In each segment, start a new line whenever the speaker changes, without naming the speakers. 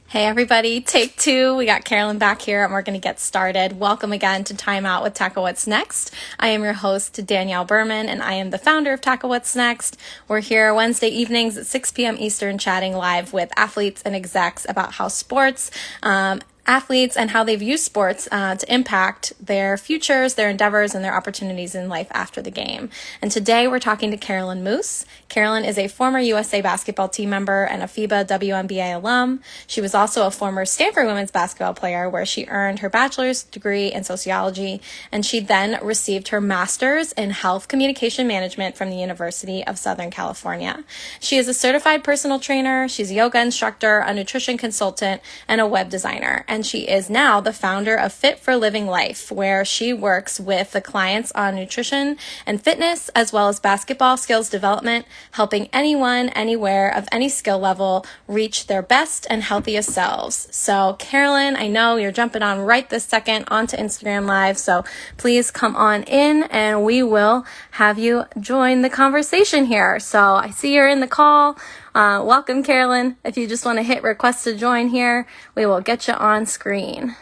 Hey everybody, take two. We got Carolyn back here and we're going to get started. Welcome again to Timeout with Tackle What's Next. I am your host, Danielle Berman, and I am the founder of Tackle What's Next. We're here Wednesday evenings at 6 p.m. Eastern chatting live with athletes and execs about how sports, athletes and how they've used sports to impact their futures, their endeavors, and their opportunities in life after the game. And today we're talking to Carolyn Moos. Carolyn is a former USA basketball team member and a FIBA WNBA alum. She was also a former Stanford women's basketball player where she earned her bachelor's degree in sociology, and she then received her master's in health communication management from the University of Southern California. She is a certified personal trainer, she's a yoga instructor, a nutrition consultant, and a web designer. And she is now the founder of Fit for Living Life, where she works with the clients on nutrition and fitness, as well as basketball skills development, helping anyone, anywhere, of any skill level reach their best and healthiest selves. So Carolyn, I know you're jumping on right this second onto Instagram Live, so please come on in and we will have you join the conversation here. So I see you're in the call. Welcome, Carolyn. If you just want to hit request to join here, we will get you on screen.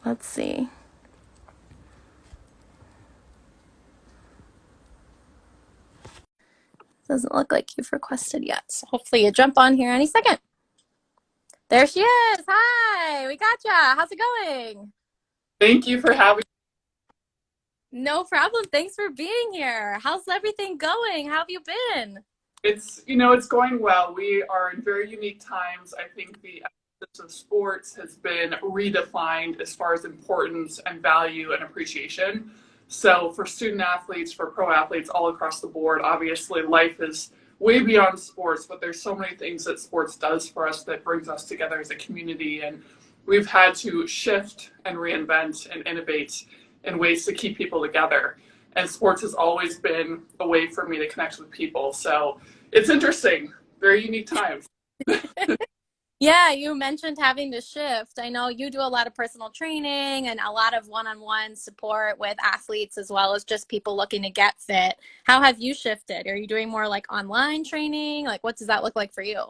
Let's see. Doesn't look like you've requested yet, so hopefully you jump on here any second. There she is. Hi, we got ya. How's it going?
Thank you for having me.
No problem. Thanks for being here. How's everything going? How have you been?
It's going well. We are in very unique times. I think the emphasis of sports has been redefined as far as importance and value and appreciation. So for student athletes, for pro athletes all across the board, obviously life is way beyond sports, but there's so many things that sports does for us that brings us together as a community. And we've had to shift and reinvent and innovate in ways to keep people together. And sports has always been a way for me to connect with people. So it's interesting, very unique times.
Yeah, you mentioned having to shift. I know you do a lot of personal training and a lot of one-on-one support with athletes as well as just people looking to get fit. How have you shifted? Are you doing more like online training? Like, what does that look like for you?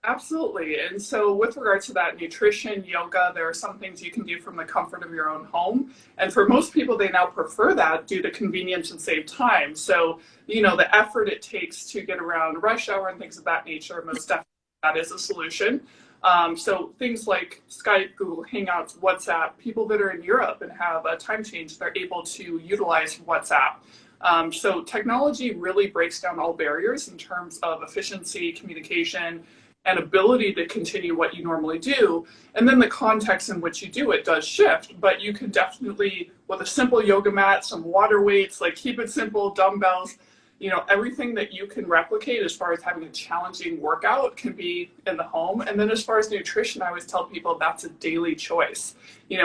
Absolutely. And so with regards to that, nutrition, yoga, there are some things you can do from the comfort of your own home. And for most people, they now prefer that due to convenience and save time. So, the effort it takes to get around rush hour and things of that nature, most definitely that is a solution. So things like Skype, Google Hangouts, WhatsApp, people that are in Europe and have a time change, they're able to utilize WhatsApp. So technology really breaks down all barriers in terms of efficiency, communication, and ability to continue what you normally do. And then the context in which you do it does shift, but you can definitely, with a simple yoga mat, some water weights, like keep it simple, dumbbells, everything that you can replicate as far as having a challenging workout can be in the home. And then as far as nutrition, I always tell people that's a daily choice.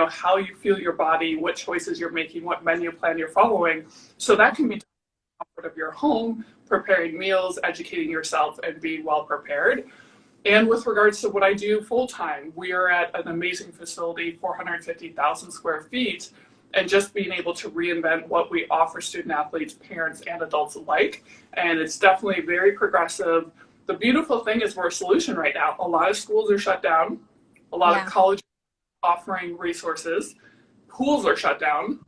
How you feel your body, what choices you're making, what menu plan you're following. So that can be done in the comfort of your home, preparing meals, educating yourself, and being well prepared. And with regards to what I do full time, we are at an amazing facility, 450,000 square feet, and just being able to reinvent what we offer student athletes, parents, and adults alike. And it's definitely very progressive. The beautiful thing is we're a solution right now. A lot of schools are shut down. A lot of colleges are offering resources. Pools are shut down.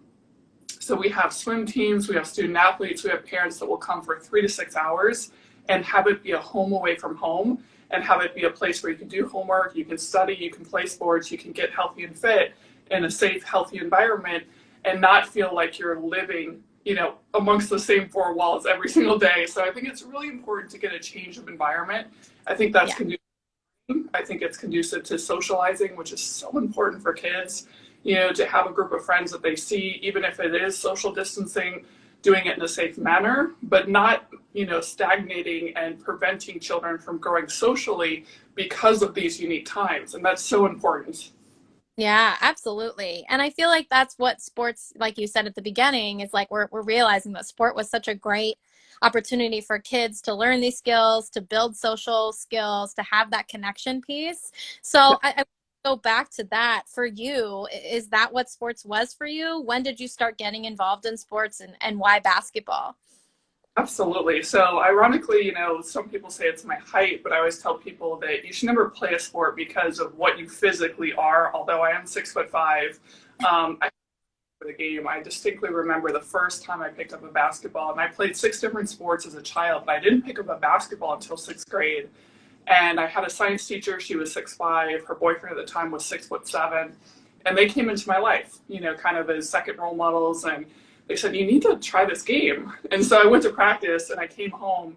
So we have swim teams, we have student athletes, we have parents that will come for 3 to 6 hours and have it be a home away from home and have it be a place where you can do homework, you can study, you can play sports, you can get healthy and fit in a safe, healthy environment and not feel like you're living, amongst the same four walls every single day. So I think it's really important to get a change of environment. I think that's conducive. I think it's conducive to socializing, which is so important for kids, to have a group of friends that they see, even if it is social distancing, doing it in a safe manner, but not, stagnating and preventing children from growing socially because of these unique times. And that's so important.
Yeah, absolutely. And I feel like that's what sports, like you said at the beginning, is like we're realizing that sport was such a great opportunity for kids to learn these skills, to build social skills, to have that connection piece. So I go back to that for you. Is that what sports was for you? When did you start getting involved in sports and why basketball?
Absolutely. So ironically, some people say it's my height, but I always tell people that you should never play a sport because of what you physically are. Although I am 6'5", I for the game. I distinctly remember the first time I picked up a basketball, and I played 6 different sports as a child, but I didn't pick up a basketball until sixth grade. And I had a science teacher. She was 6'5". Her boyfriend at the time was 6'7", and they came into my life, kind of as second role models. And they said, "You need to try this game." And so I went to practice, and I came home,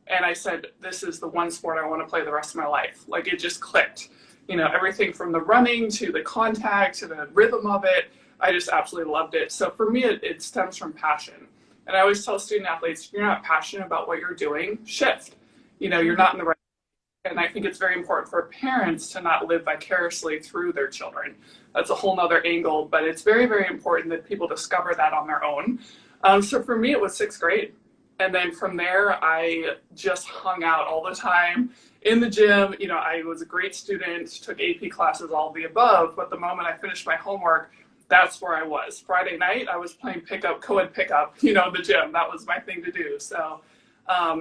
and I said, "This is the one sport I want to play the rest of my life." Like it just clicked. Everything from the running to the contact to the rhythm of it. I just absolutely loved it. So for me, it stems from passion. And I always tell student athletes, if you're not passionate about what you're doing, shift. You're not in the right. And I think it's very important for parents to not live vicariously through their children. That's a whole nother angle, but it's very, very important that people discover that on their own. So for me, it was sixth grade. And then from there, I just hung out all the time in the gym. I was a great student, took AP classes, all of the above. But the moment I finished my homework, that's where I was. Friday night, I was playing pickup, co-ed pickup, in the gym. That was my thing to do. So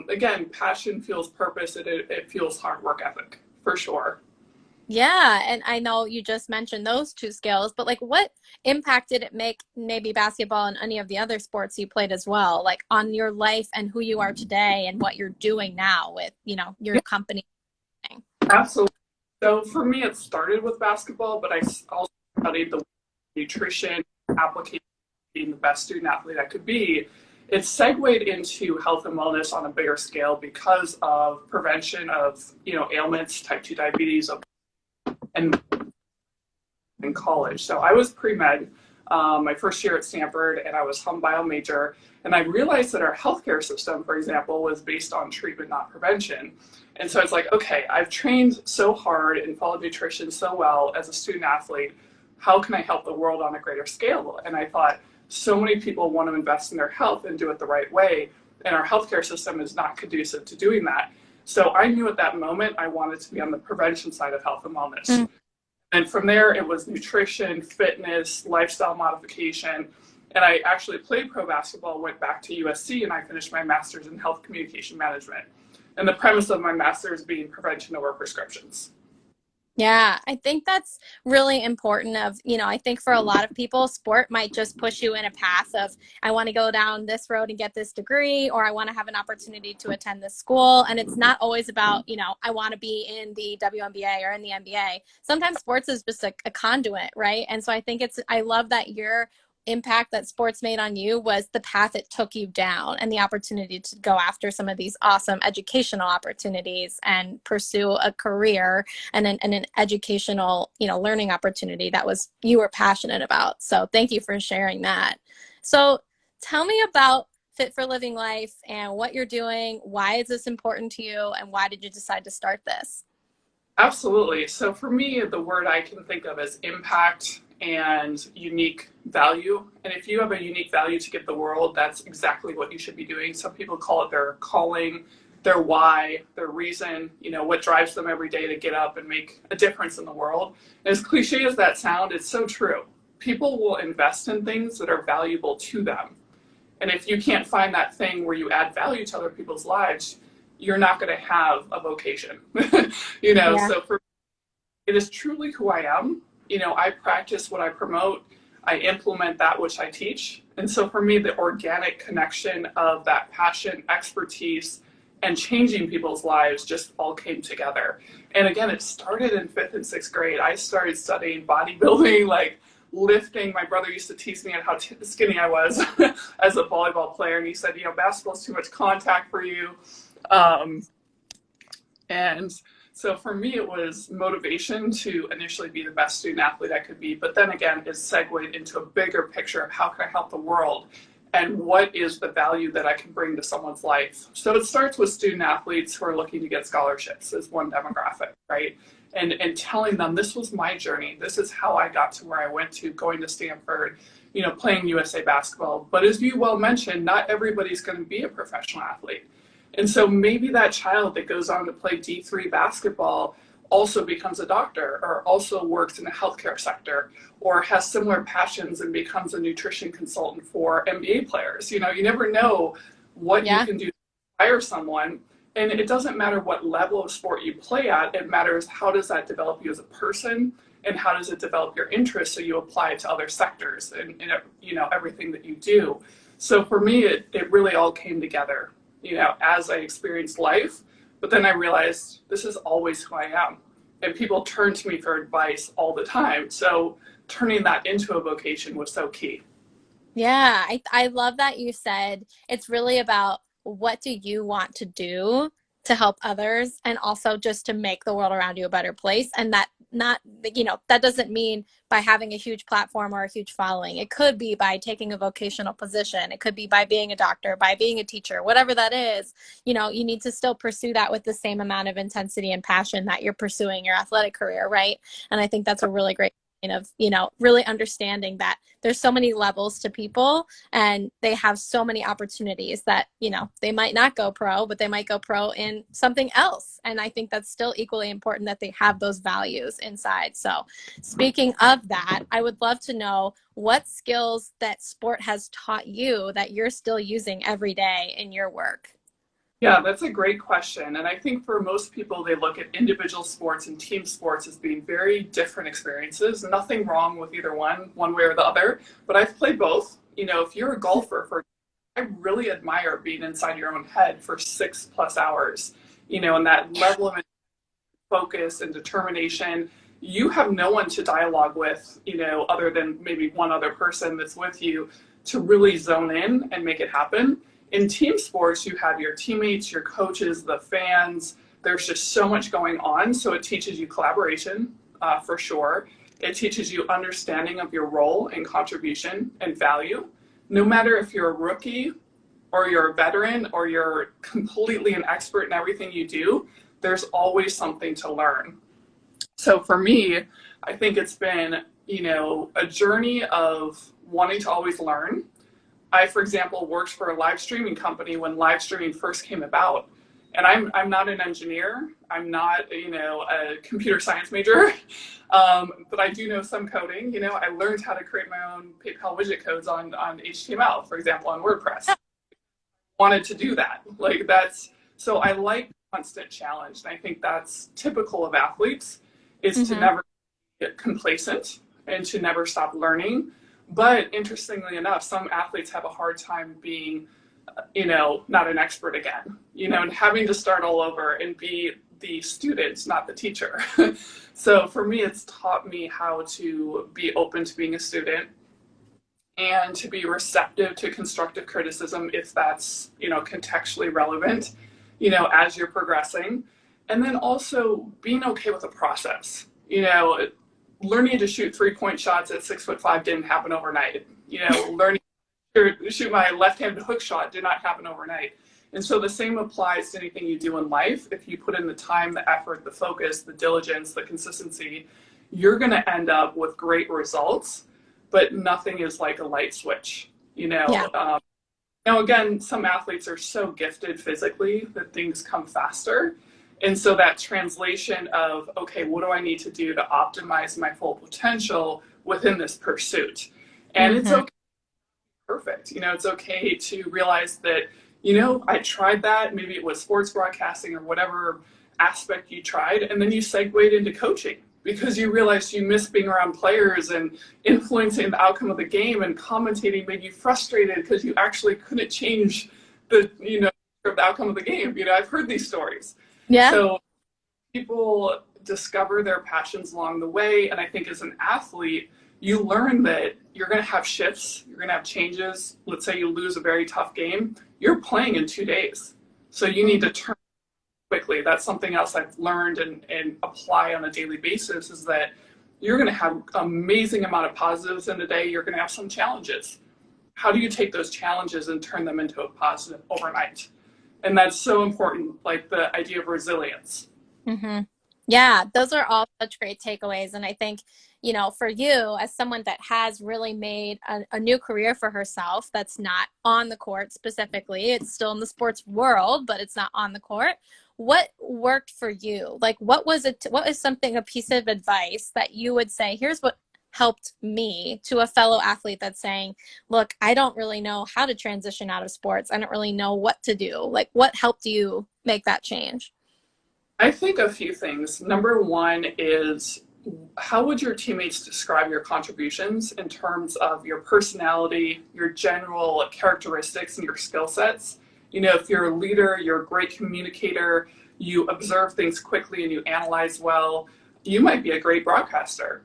again, passion fuels purpose. It fuels hard work ethic, for sure.
Yeah, and I know you just mentioned those two skills, but like what impact did it make maybe basketball and any of the other sports you played as well, like on your life and who you are today and what you're doing now with, your company?
Absolutely. So for me, it started with basketball, but I also studied the nutrition application, being the best student athlete I could be. It segued into health and wellness on a bigger scale because of prevention of, ailments, type 2 diabetes, and in college. So I was pre-med my first year at Stanford, and I was hum bio major. And I realized that our healthcare system, for example, was based on treatment, not prevention. And so it's like, okay, I've trained so hard and followed nutrition so well as a student athlete. How can I help the world on a greater scale? And I thought, so many people want to invest in their health and do it the right way, and our healthcare system is not conducive to doing that. So I knew at that moment I wanted to be on the prevention side of health and wellness. And from there, it was nutrition, fitness, lifestyle modification. And I actually played pro basketball, went back to USC, and I finished my master's in health communication management. And the premise of my master's being prevention over prescriptions.
Yeah, I think that's really important I think for a lot of people, sport might just push you in a path of, I want to go down this road and get this degree, or I want to have an opportunity to attend this school. And it's not always about, I want to be in the WNBA or in the NBA. Sometimes sports is just a conduit, right? And so I think I love that you're impact that sports made on you was the path it took you down and the opportunity to go after some of these awesome educational opportunities and pursue a career and an educational, learning opportunity that you were passionate about. So thank you for sharing that. So tell me about Fit for Living Life and what you're doing. Why is this important to you? And why did you decide to start this?
Absolutely. So for me, the word I can think of is impact and unique value. And if you have a unique value to give the world, that's exactly what you should be doing. Some people call it their calling, their why, their reason, what drives them every day to get up and make a difference in the world. And as cliche as that sounds, it's so true. People will invest in things that are valuable to them. And if you can't find that thing where you add value to other people's lives, you're not going to have a vocation.
Yeah.
So for me, it is truly who I am. I practice what I promote. I implement that which I teach. And so for me, the organic connection of that passion, expertise, and changing people's lives just all came together. And again, it started in 5th and 6th grade. I started studying bodybuilding, like lifting. My brother used to tease me at how skinny I was as a volleyball player. And he said, basketball's too much contact for you. And so for me, it was motivation to initially be the best student athlete I could be, but then again, it segued into a bigger picture of how can I help the world and what is the value that I can bring to someone's life. So it starts with student athletes who are looking to get scholarships as one demographic, right? And telling them this was my journey. This is how I got to where I went to, going to Stanford, playing USA basketball. But as you well mentioned, not everybody's going to be a professional athlete. And so maybe that child that goes on to play D3 basketball also becomes a doctor or also works in the healthcare sector or has similar passions and becomes a nutrition consultant for NBA players. You never know what you
Yeah.
can do to inspire someone. And it doesn't matter what level of sport you play at, it matters how does that develop you as a person and how does it develop your interest so you apply it to other sectors and everything that you do. So for me, it really all came together, as I experienced life. But then I realized this is always who I am. And people turn to me for advice all the time. So turning that into a vocation was so key.
Yeah, I love that you said it's really about what do you want to do to help others and also just to make the world around you a better place. And that not, that doesn't mean by having a huge platform or a huge following. It could be by taking a vocational position. It could be by being a doctor, by being a teacher, whatever that is. You need to still pursue that with the same amount of intensity and passion that you're pursuing your athletic career, right? And I think that's a really great of really understanding that there's so many levels to people and they have so many opportunities that they might not go pro, but they might go pro in something else. And I think that's still equally important that they have those values inside. So speaking of that, I would love to know what skills that sport has taught you that you're still using every day in your work.
Yeah, that's a great question. And I think for most people, they look at individual sports and team sports as being very different experiences. Nothing wrong with either one way or the other. But I've played both. If you're a golfer, I really admire being inside your own head for 6+ hours, and that level of focus and determination. You have no one to dialogue with, other than maybe one other person that's with you to really zone in and make it happen. In team sports, you have your teammates, your coaches, the fans. There's just so much going on. So it teaches you collaboration, for sure. It teaches you understanding of your role and contribution and value. No matter if you're a rookie or you're a veteran or you're completely an expert in everything you do, there's always something to learn. So for me, I think it's been, a journey of wanting to always learn. I, for example, worked for a live streaming company when live streaming first came about. And I'm not an engineer. I'm not, a computer science major, but I do know some coding. I learned how to create my own PayPal widget codes on HTML, for example, on WordPress. Wanted to do that. So I like constant challenge. And I think that's typical of athletes is to never get complacent and to never stop learning. But interestingly enough, some athletes have a hard time being, not an expert again, and having to start all over and be the student, not the teacher. So for me, it's taught me how to be open to being a student and to be receptive to constructive criticism if that's, contextually relevant, as you're progressing. And then also being okay with the process. Learning to shoot 3-point shots at 6'5" didn't happen overnight. Learning to shoot my left-handed hook shot did not happen overnight. And so the same applies to anything you do in life. If you put in the time, the effort, the focus, the diligence, the consistency, you're going to end up with great results. But nothing is like a light switch.
Yeah.
Now, again, some athletes are so gifted physically that things come faster. And so that translation of, okay, what do I need to do to optimize my full potential within this pursuit? And it's okay, perfect. It's okay to realize that, I tried that. Maybe it was sports broadcasting or whatever aspect you tried. And then you segued into coaching because you realized you missed being around players and influencing the outcome of the game, and commentating made you frustrated because you actually couldn't change the outcome of the game. I've heard these stories.
Yeah.
So people discover their passions along the way. And I think as an athlete, you learn that you're going to have shifts, you're going to have changes. Let's say you lose a very tough game, you're playing in 2 days. So you need to turn quickly. That's something else I've learned and apply on a daily basis, is that you're going to have an amazing amount of positives in a day. You're going to have some challenges. How do you take those challenges and turn them into a positive overnight? And that's so important, like the idea of resilience.
Yeah, those are all such great takeaways. And I think, for you as someone that has really made a new career for herself, that's not on the court specifically, it's still in the sports world, but it's not on the court. What worked for you? Like, what was it? What is something, a piece of advice that you would say, here's what helped me to a fellow athlete that's saying, look, I don't really know how to transition out of sports. I don't really know what to do. Like, what helped you make that change?
I think a few things. Number one is, how would your teammates describe your contributions in terms of your personality, your general characteristics, and your skill sets? You know, if you're a leader, you're a great communicator, you observe things quickly and you analyze well, you might be a great broadcaster.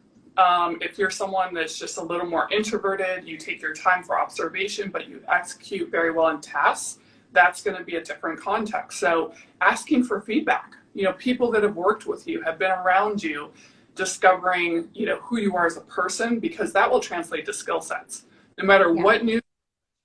If you're someone that's just a little more introverted, you take your time for observation, but you execute very well in tasks, that's going to be a different context. So asking for feedback, you know, people that have worked with you, have been around you, discovering, you know, who you are as a person, because that will translate to skill sets. No matter
Yeah.
what new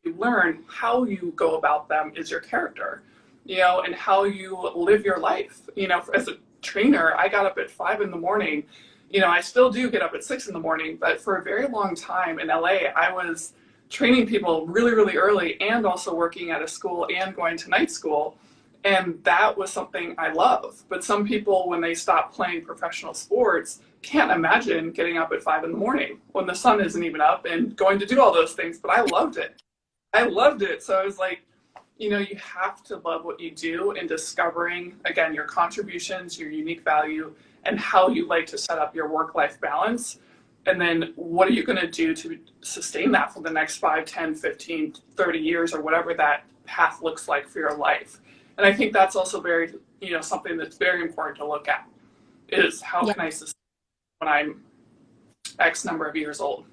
you learn, how you go about them is your character, you know, and how you live your life. You know, as a trainer, I got up at 5 in the morning. You know, I still do get up at 6 in the morning, but for a very long time in LA, I was training people really, really early and also working at a school and going to night school. And that was something I love. But some people, when they stop playing professional sports, can't imagine getting up at 5 in the morning when the sun isn't even up and going to do all those things. But I loved it. I loved it. So I was like, you know, you have to love what you do, and discovering, again, your contributions, your unique value, and how you like to set up your work-life balance. And then what are you going to do to sustain that for the next 5, 10, 15, 30 years, or whatever that path looks like for your life. And I think that's also very, you know, something that's very important to look at, is how
Yeah.
can I sustain when I'm X number of years old.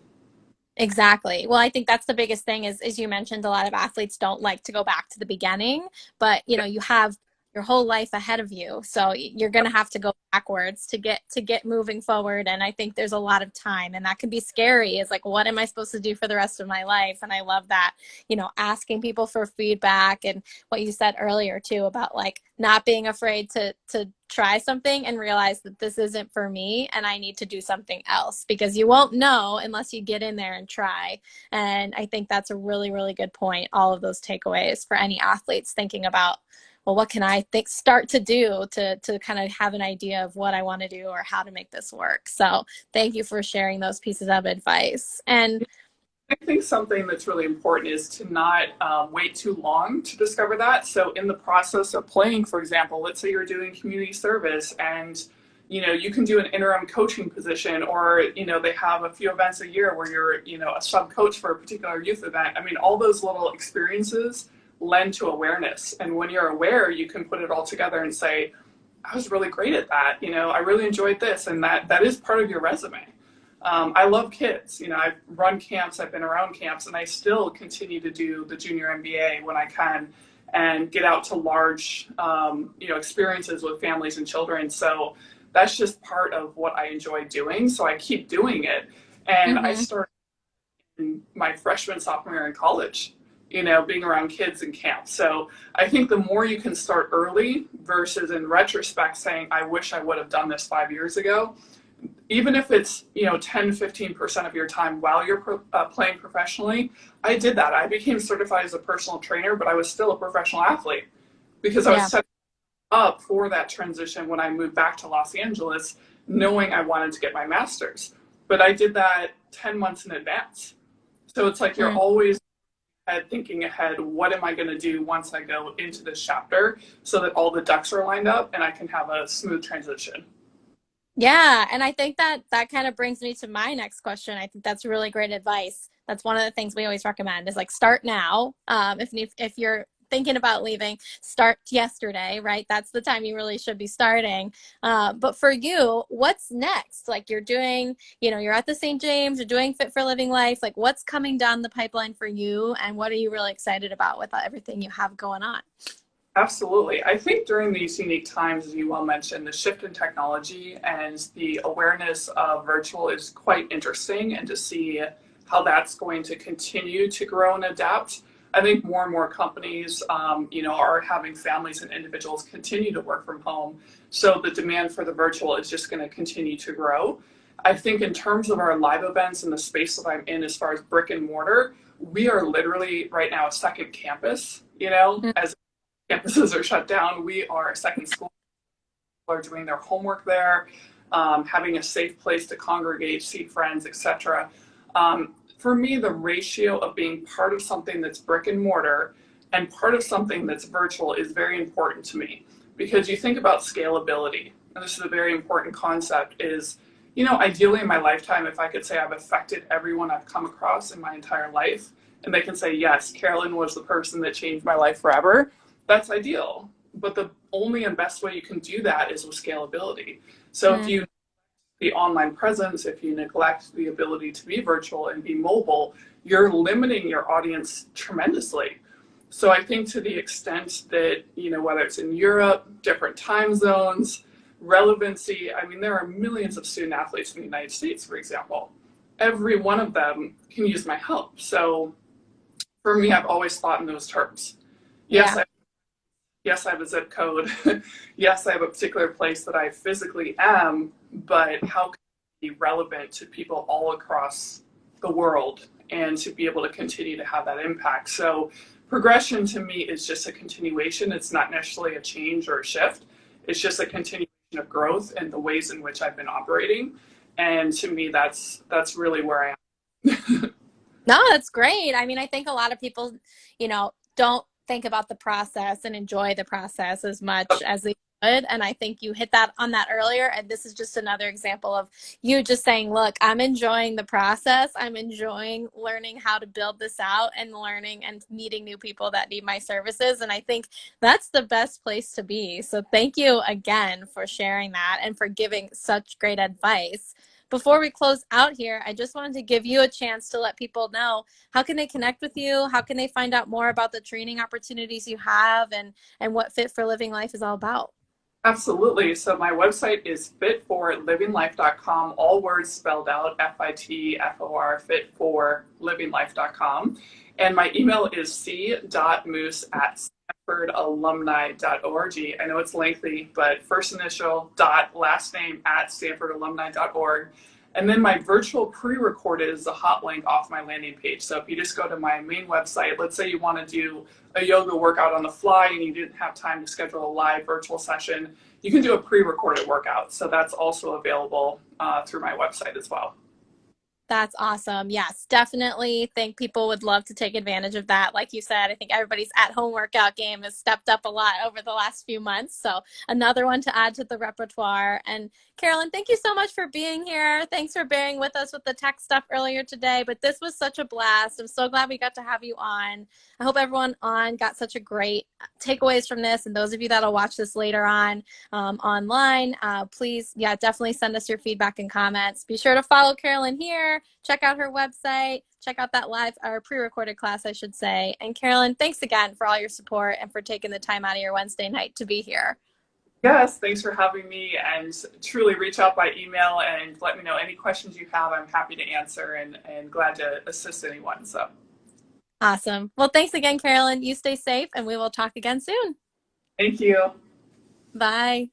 Exactly. Well, I think that's the biggest thing is, as you mentioned, a lot of athletes don't like to go back to the beginning, but you know, you have your whole life ahead of you. So you're going to have to go backwards to get moving forward. And I think there's a lot of time, and that can be scary. It's like, what am I supposed to do for the rest of my life? And I love that, you know, asking people for feedback, and what you said earlier too about like not being afraid to try something and realize that this isn't for me and I need to do something else, because you won't know unless you get in there and try. And I think that's a really, really good point. All of those takeaways for any athletes thinking about, well, what can I think start to do to kind of have an idea of what I want to do or how to make this work. So thank you for sharing those pieces of advice. And
I think something that's really important is to not wait too long to discover that. So, in the process of playing, for example, let's say you're doing community service, and you know, you can do an interim coaching position, or you know, they have a few events a year where you're, you know, a sub coach for a particular youth event. I mean, all those little experiences lend to awareness, and when you're aware, you can put it all together and say, I was really great at that. You know, I really enjoyed this, and that is part of your resume. I love kids. You know, I've run camps, I've been around camps, and I still continue to do the junior NBA when I can, and get out to large, you know, experiences with families and children. So that's just part of what I enjoy doing. So I keep doing it. And I
mhm.
started in my freshman, sophomore year in college, you know, being around kids in camp. So I think the more you can start early versus in retrospect saying, I wish I would have done this 5 years ago, even if it's, you know, 10-15% of your time while you're playing professionally. I did that. I became certified as a personal trainer, but I was still a professional athlete because I was
Yeah.
set up for that transition when I moved back to Los Angeles, knowing I wanted to get my master's. But I did that 10 months in advance. So it's like you're
Mm.
always thinking ahead, what am I going to do once I go into this chapter, so that all the ducks are lined up and I can have a smooth transition.
Yeah, and I think that that kind of brings me to my next question. I think that's really great advice. That's one of the things we always recommend is like start now. If you're thinking about leaving, start yesterday, right? That's the time you really should be starting. But for you, what's next? Like you're doing, you know, you're at the St. James, you're doing Fit for Living Life. Like what's coming down the pipeline for you, and what are you really excited about with everything you have going on?
Absolutely. I think during these unique times, as you well mentioned, the shift in technology and the awareness of virtual is quite interesting, and to see how that's going to continue to grow and adapt. I think more and more companies, you know, are having families and individuals continue to work from home. So the demand for the virtual is just going to continue to grow. I think in terms of our live events and the space that I'm in, as far as brick and mortar, we are literally right now a second campus, you know, as campuses are shut down. We are a second school. People are doing their homework there. having a safe place to congregate, see friends, etc. For me, the ratio of being part of something that's brick and mortar and part of something that's virtual is very important to me, because you think about scalability, and this is a very important concept, is, ideally in my lifetime, if I could say I've affected everyone I've come across in my entire life, and they can say, yes, Carolyn was the person that changed my life forever, that's ideal. But the only and best way you can do that is with scalability. So if you the online presence, if you neglect the ability to be virtual and be mobile, you're limiting your audience tremendously. So I think to the extent that, whether it's in Europe, different time zones, relevancy, I mean, there are millions of student athletes in the United States, for example. Every one of them can use my help. So for me, I've always thought in those terms. Yes,
Yeah.
yes, I have a zip code. Yes, I have a particular place that I physically am, but how can it be relevant to people all across the world and to be able to continue to have that impact? So progression to me is just a continuation. It's not necessarily a change or a shift. It's just a continuation of growth and the ways in which I've been operating. And to me, that's really where I am.
No, that's great. I mean, I think a lot of people, don't think about the process and enjoy the process as much as they should. And I think you hit that on that earlier. And this is just another example of you just saying, look, I'm enjoying the process. I'm enjoying learning how to build this out and learning and meeting new people that need my services. And I think that's the best place to be. So thank you again for sharing that and for giving such great advice. Before we close out here, I just wanted to give you a chance to let people know how can they connect with you? How can they find out more about the training opportunities you have and what Fit for Living Life is all about?
Absolutely. So my website is fitforlivinglife.com, all words spelled out, FITFOR, fitforlivinglife.com. And my email is c.moos@stanfordalumni.org. I know it's lengthy, but first initial dot last name @stanfordalumni.org. And then my virtual pre-recorded is a hot link off my landing page. So if you just go to my main website, let's say you want to do a yoga workout on the fly and you didn't have time to schedule a live virtual session, you can do a pre-recorded workout. So that's also available through my website as well.
That's awesome. Yes, definitely think people would love to take advantage of that. Like you said, I think everybody's at-home workout game has stepped up a lot over the last few months. So another one to add to the repertoire. And Carolyn, thank you so much for being here. Thanks for bearing with us with the tech stuff earlier today, but this was such a blast. I'm so glad we got to have you on. I hope everyone on got such a great takeaways from this. And those of you that'll watch this later on online, please, definitely send us your feedback and comments. Be sure to follow Carolyn here. Check out her website. Check out that live or pre-recorded class, I should say. And Carolyn, thanks again for all your support and for taking the time out of your Wednesday night to be here.
Yes, thanks for having me, and truly reach out by email and let me know any questions you have. I'm happy to answer and glad to assist anyone. So
Awesome. Well, thanks again, Carolyn. You stay safe and we will talk again soon.
thank you.
Bye.